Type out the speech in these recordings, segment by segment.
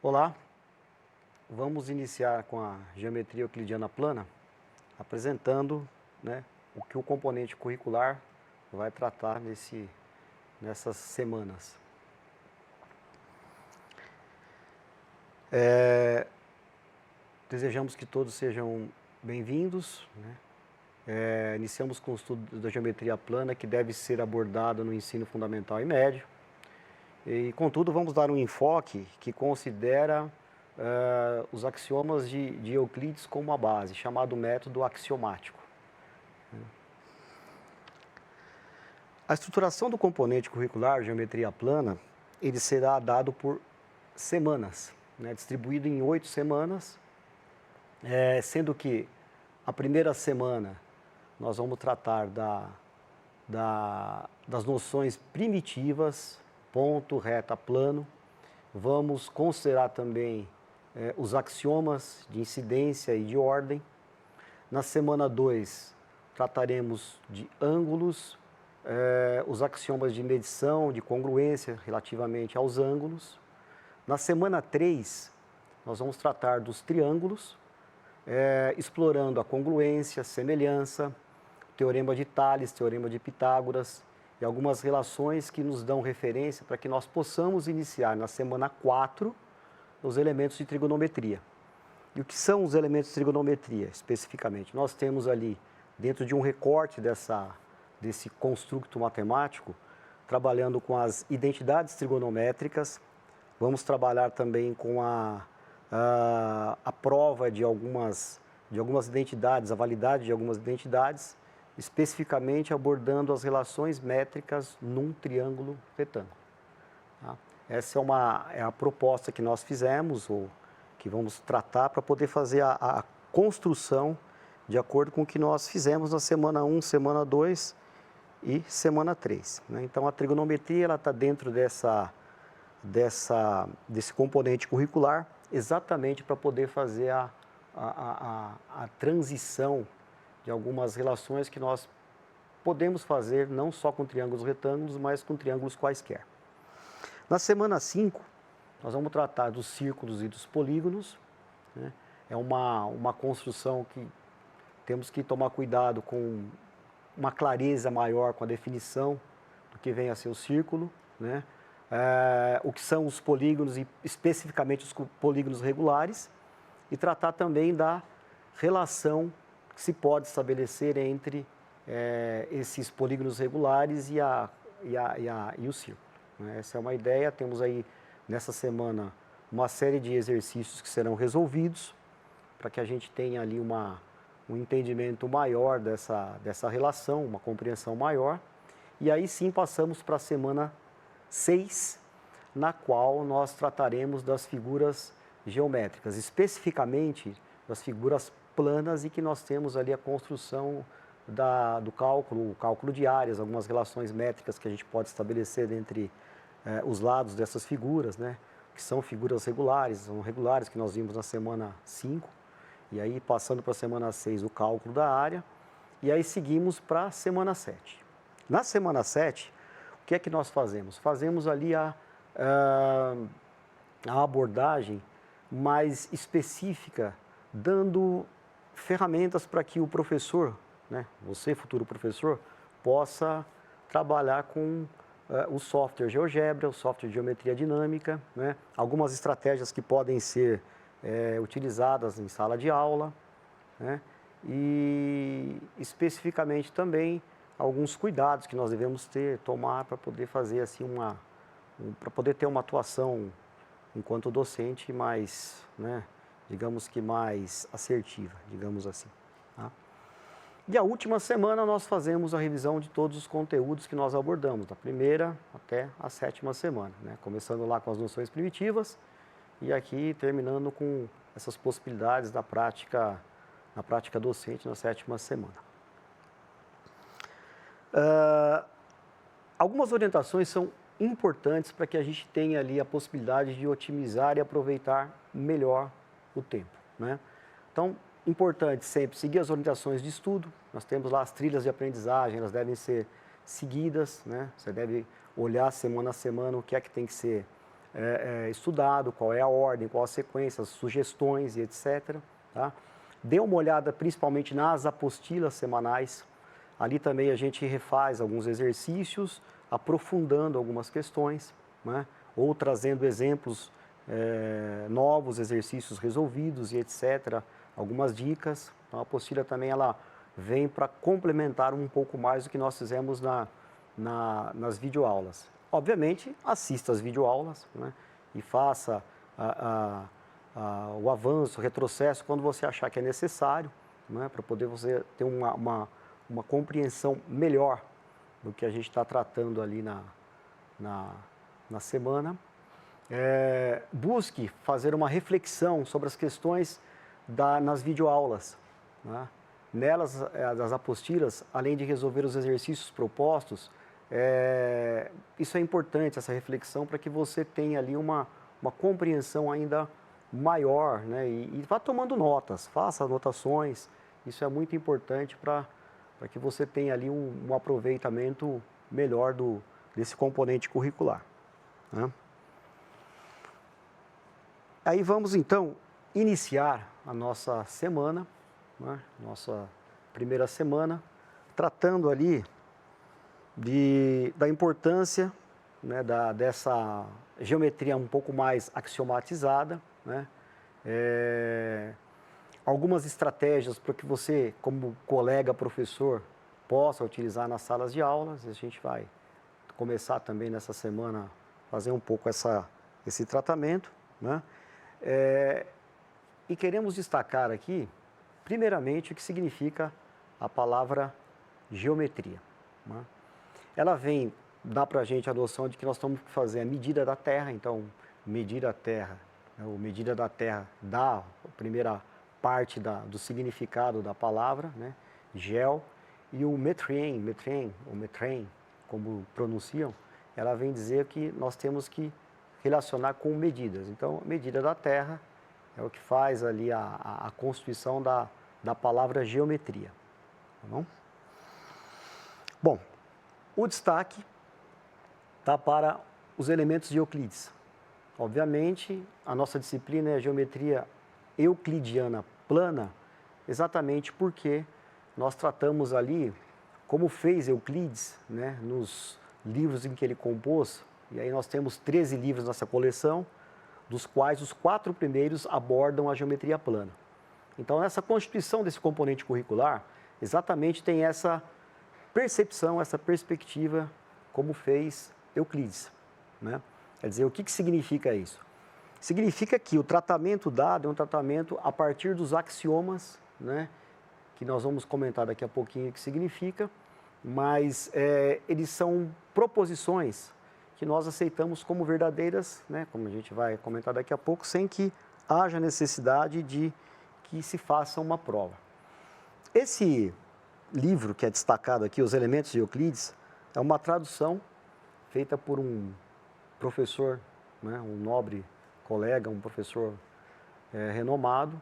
Olá, vamos iniciar com a geometria euclidiana plana, apresentando, né, o que o componente curricular vai tratar nessas semanas. Desejamos que todos sejam bem-vindos, né? Iniciamos com o estudo da geometria plana, que deve ser abordado no ensino fundamental e médio. E, contudo, vamos dar um enfoque que considera os axiomas de Euclides como a base, chamado método axiomático. A estruturação do componente curricular geometria plana, ele será dado por semanas, né, distribuído em 8 semanas, sendo que a primeira semana nós vamos tratar das noções primitivas, ponto, reta, plano. Vamos considerar também os axiomas de incidência e de ordem. Na semana 2, trataremos de ângulos, os axiomas de medição, de congruência relativamente aos ângulos. Na semana 3, nós vamos tratar dos triângulos, explorando a congruência, semelhança, teorema de Tales, teorema de Pitágoras e algumas relações que nos dão referência para que nós possamos iniciar na semana 4 os elementos de trigonometria. E o que são os elementos de trigonometria, especificamente? Nós temos ali, dentro de um recorte desse construto matemático, trabalhando com as identidades trigonométricas, vamos trabalhar também com a prova de algumas identidades, a validade de algumas identidades, especificamente abordando as relações métricas num triângulo retângulo. Tá? Essa é a proposta que nós fizemos, ou que vamos tratar para poder fazer a construção de acordo com o que nós fizemos na semana 1, semana 2 e semana 3. Né? Então, a trigonometria está dentro desse componente curricular, exatamente para poder fazer a transição de algumas relações que nós podemos fazer não só com triângulos retângulos, mas com triângulos quaisquer. Na semana 5, nós vamos tratar dos círculos e dos polígonos. Né? É uma construção que temos que tomar cuidado com uma clareza maior com a definição do que vem a ser o círculo, né? O que são os polígonos e especificamente os polígonos regulares, e tratar também da relação que se pode estabelecer entre esses polígonos regulares e o círculo. Né? Essa é uma ideia. Temos aí nessa semana uma série de exercícios que serão resolvidos para que a gente tenha ali um entendimento maior dessa relação, uma compreensão maior. E aí sim passamos para a semana 6, na qual nós trataremos das figuras geométricas, especificamente das figuras planas, e que nós temos ali a construção do cálculo, o cálculo de áreas, algumas relações métricas que a gente pode estabelecer entre os lados dessas figuras, né? Que são figuras regulares, são regulares que nós vimos na semana 5, e aí passando para a semana 6 o cálculo da área, e aí seguimos para a semana 7. Na semana 7, o que é que nós fazemos? Fazemos ali a abordagem mais específica, dando ferramentas para que o professor, né, você, futuro professor, possa trabalhar com o software GeoGebra, o software de geometria dinâmica, né, algumas estratégias que podem ser utilizadas em sala de aula, né, e especificamente também alguns cuidados que nós devemos tomar para poder fazer assim para poder ter uma atuação enquanto docente mais, né, digamos que mais assertiva, digamos assim. Tá? E a última semana nós fazemos a revisão de todos os conteúdos que nós abordamos, da primeira até a 7ª semana, né? Começando lá com as noções primitivas e aqui terminando com essas possibilidades na prática docente na 7ª semana. Algumas orientações são importantes para que a gente tenha ali a possibilidade de otimizar e aproveitar melhor o tempo, né? Então, importante sempre seguir as orientações de estudo. Nós temos lá as trilhas de aprendizagem, elas devem ser seguidas, né? Você deve olhar semana a semana o que é que tem que ser estudado, qual é a ordem, qual a sequência, as sugestões e etc. Tá? Dê uma olhada principalmente nas apostilas semanais. Ali também a gente refaz alguns exercícios, aprofundando algumas questões, né? Ou trazendo exemplos novos, exercícios resolvidos e etc. Algumas dicas. Então, a apostila também ela vem para complementar um pouco mais do que nós fizemos nas videoaulas. Obviamente, assista às videoaulas, né? E faça o avanço, o retrocesso, quando você achar que é necessário, né? Para poder você ter uma compreensão melhor do que a gente está tratando ali na semana. Busque fazer uma reflexão sobre as questões nas videoaulas, né? Nelas, das apostilas, além de resolver os exercícios propostos, isso é importante, essa reflexão, para que você tenha ali uma compreensão ainda maior, né? E vá tomando notas, faça anotações, isso é muito importante para que você tenha ali um aproveitamento melhor desse componente curricular, né? Aí vamos então iniciar a nossa semana, né? Nossa primeira semana, tratando ali da importância, né, dessa geometria um pouco mais axiomatizada, né? Algumas estratégias para que você, como colega professor, possa utilizar nas salas de aulas. A gente vai começar também nessa semana a fazer um pouco esse tratamento, né? E queremos destacar aqui, primeiramente, o que significa a palavra geometria, né? Ela dá para a gente a noção de que nós temos que fazer a medida da Terra. Então, medir a Terra, né, ou medida da Terra dá a primeira parte do significado da palavra, né, geo, e o metrien, ou metrien, como pronunciam, ela vem dizer que nós temos que relacionar com medidas. Então, a medida da Terra é o que faz ali a constituição da palavra geometria, tá bom? Bom, o destaque está para os elementos de Euclides. Obviamente, a nossa disciplina é a geometria euclidiana plana, exatamente porque nós tratamos ali como fez Euclides, né, nos livros em que ele compôs. E aí nós temos 13 livros nessa coleção, dos quais os 4 primeiros abordam a geometria plana. Então, nessa constituição desse componente curricular, exatamente tem essa percepção, essa perspectiva, como fez Euclides, né? Quer dizer, o que significa isso? Significa que o tratamento dado é um tratamento a partir dos axiomas, né? Que nós vamos comentar daqui a pouquinho o que significa, mas eles são proposições que nós aceitamos como verdadeiras, né? Como a gente vai comentar daqui a pouco, sem que haja necessidade de que se faça uma prova. Esse livro que é destacado aqui, Os Elementos de Euclides, é uma tradução feita por um professor, né, um nobre colega, um professor renomado,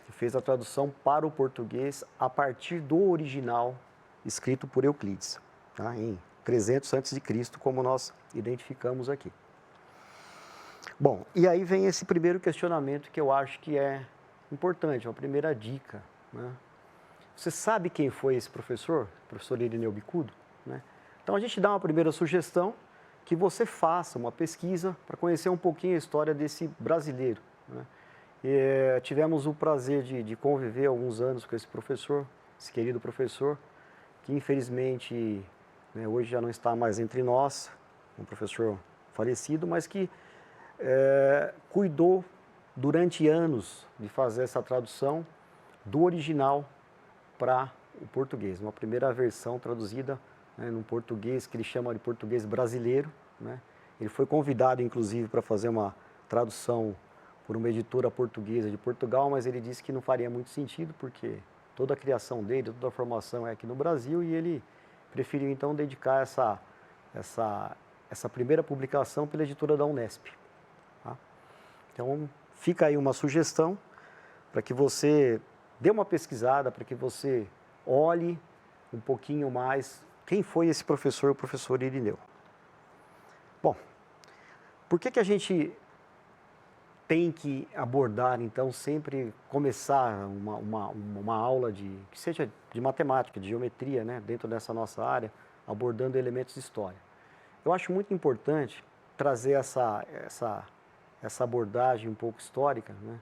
que fez a tradução para o português a partir do original escrito por Euclides, tá, em 300 a.C., como nós identificamos aqui. Bom, e aí vem esse primeiro questionamento que eu acho que é importante, uma primeira dica, né? Você sabe quem foi esse professor Irineu Bicudo, né? Então, a gente dá uma primeira sugestão, que você faça uma pesquisa para conhecer um pouquinho a história desse brasileiro, né? Tivemos o prazer de conviver alguns anos com esse professor, esse querido professor, que infelizmente, né, hoje já não está mais entre nós, um professor falecido, mas que cuidou durante anos de fazer essa tradução do original para o português, uma primeira versão traduzida, né, num português que ele chama de português brasileiro, né? Ele foi convidado, inclusive, para fazer uma tradução por uma editora portuguesa de Portugal, mas ele disse que não faria muito sentido, porque toda a criação dele, toda a formação é aqui no Brasil, e ele preferiu, então, dedicar essa primeira publicação pela editora da Unesp, tá? Então, fica aí uma sugestão para que você dê uma pesquisada para que você olhe um pouquinho mais quem foi esse professor, o professor Irineu. Bom, por que a gente tem que abordar, então, sempre começar uma aula que seja de matemática, de geometria, né, dentro dessa nossa área, abordando elementos de história? Eu acho muito importante trazer essa abordagem um pouco histórica, né,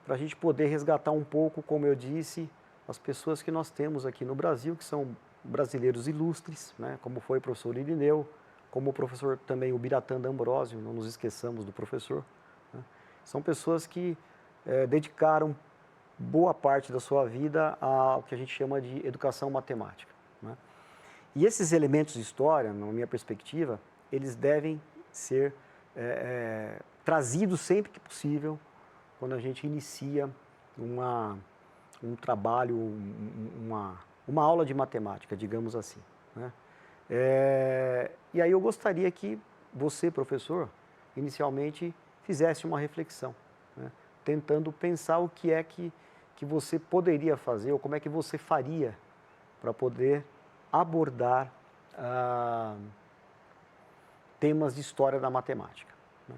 para a gente poder resgatar um pouco, como eu disse, as pessoas que nós temos aqui no Brasil, que são brasileiros ilustres, né, como foi o professor Irineu, como o professor também o Biratã D'Ambrosio, não nos esqueçamos do professor, né. São pessoas que dedicaram boa parte da sua vida ao que a gente chama de educação matemática, né. E esses elementos de história, na minha perspectiva, eles devem ser trazidos sempre que possível quando a gente inicia um trabalho, uma aula de matemática, digamos assim, né. E aí eu gostaria que você, professor, inicialmente fizesse uma reflexão, né, tentando pensar o que é que você poderia fazer ou como é que você faria para poder abordar temas de história da matemática, né.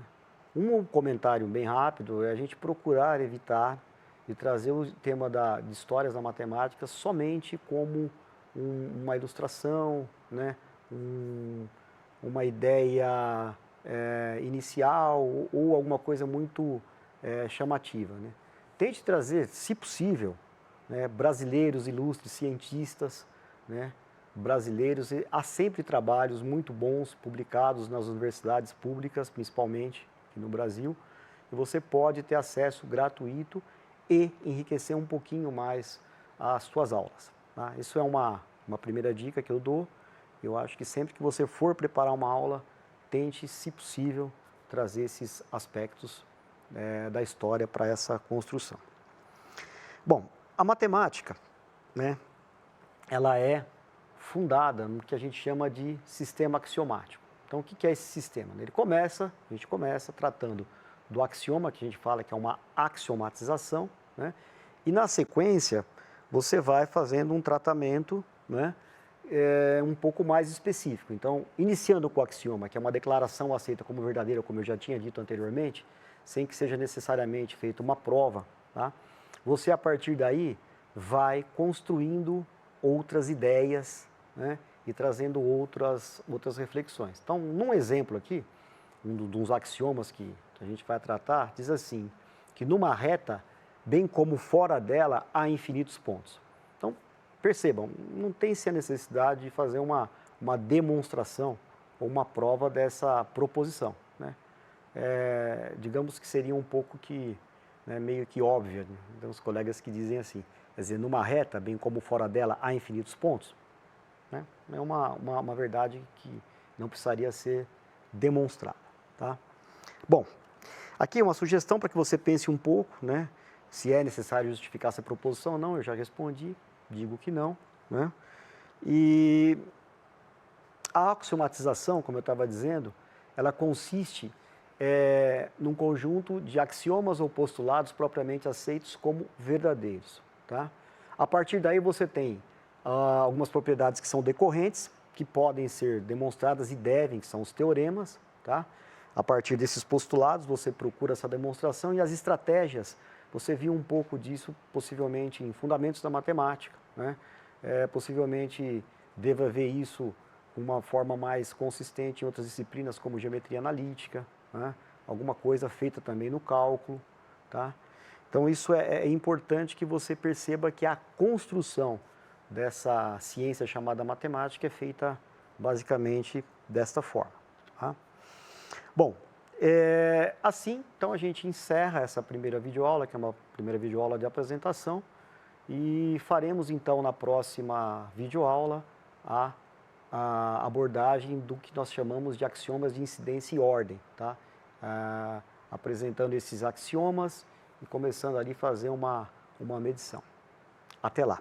Um comentário bem rápido é a gente procurar evitar de trazer o tema de histórias da matemática somente como uma ilustração, né, uma ideia inicial ou alguma coisa muito chamativa, né. Tente trazer, se possível, né, brasileiros ilustres, cientistas, né, brasileiros. Há sempre trabalhos muito bons publicados nas universidades públicas, principalmente aqui no Brasil, e você pode ter acesso gratuito e enriquecer um pouquinho mais as suas aulas, tá? Isso é uma primeira dica que eu dou. Eu acho que sempre que você for preparar uma aula, tente, se possível, trazer esses aspectos da história para essa construção. Bom, a matemática, né, ela é fundada no que a gente chama de sistema axiomático. Então, o que é esse sistema? A gente começa tratando do axioma, que a gente fala que é uma axiomatização, né, e na sequência você vai fazendo um tratamento, né, um pouco mais específico. Então, iniciando com o axioma, que é uma declaração aceita como verdadeira, como eu já tinha dito anteriormente, sem que seja necessariamente feita uma prova, tá? Você, a partir daí, vai construindo outras ideias, né, e trazendo outras reflexões. Então, num exemplo aqui, dos axiomas que a gente vai tratar, diz assim, que numa reta, bem como fora dela, há infinitos pontos. Então, percebam, não tem-se a necessidade de fazer uma demonstração ou uma prova dessa proposição, né? Digamos que seria um pouco que, né, meio que óbvia, né? Tem uns colegas que dizem assim, quer dizer, numa reta, bem como fora dela, há infinitos pontos, né? É uma verdade que não precisaria ser demonstrada, tá? Bom, aqui uma sugestão para que você pense um pouco, né, se é necessário justificar essa proposição ou não. Eu já respondi, digo que não, né? E a axiomatização, como eu estava dizendo, ela consiste num conjunto de axiomas ou postulados propriamente aceitos como verdadeiros, tá? A partir daí você tem algumas propriedades que são decorrentes, que podem ser demonstradas e devem, que são os teoremas, tá? A partir desses postulados você procura essa demonstração, e as estratégias, você viu um pouco disso possivelmente em Fundamentos da Matemática, né? Possivelmente deva ver isso de uma forma mais consistente em outras disciplinas como Geometria Analítica, né? Alguma coisa feita também no cálculo, tá? Então isso é importante que você perceba que a construção dessa ciência chamada matemática é feita basicamente desta forma, tá? Bom, assim, então a gente encerra essa primeira videoaula, que é uma primeira videoaula de apresentação, e faremos então na próxima videoaula a abordagem do que nós chamamos de axiomas de incidência e ordem, tá? Apresentando esses axiomas e começando ali a fazer uma medição. Até lá!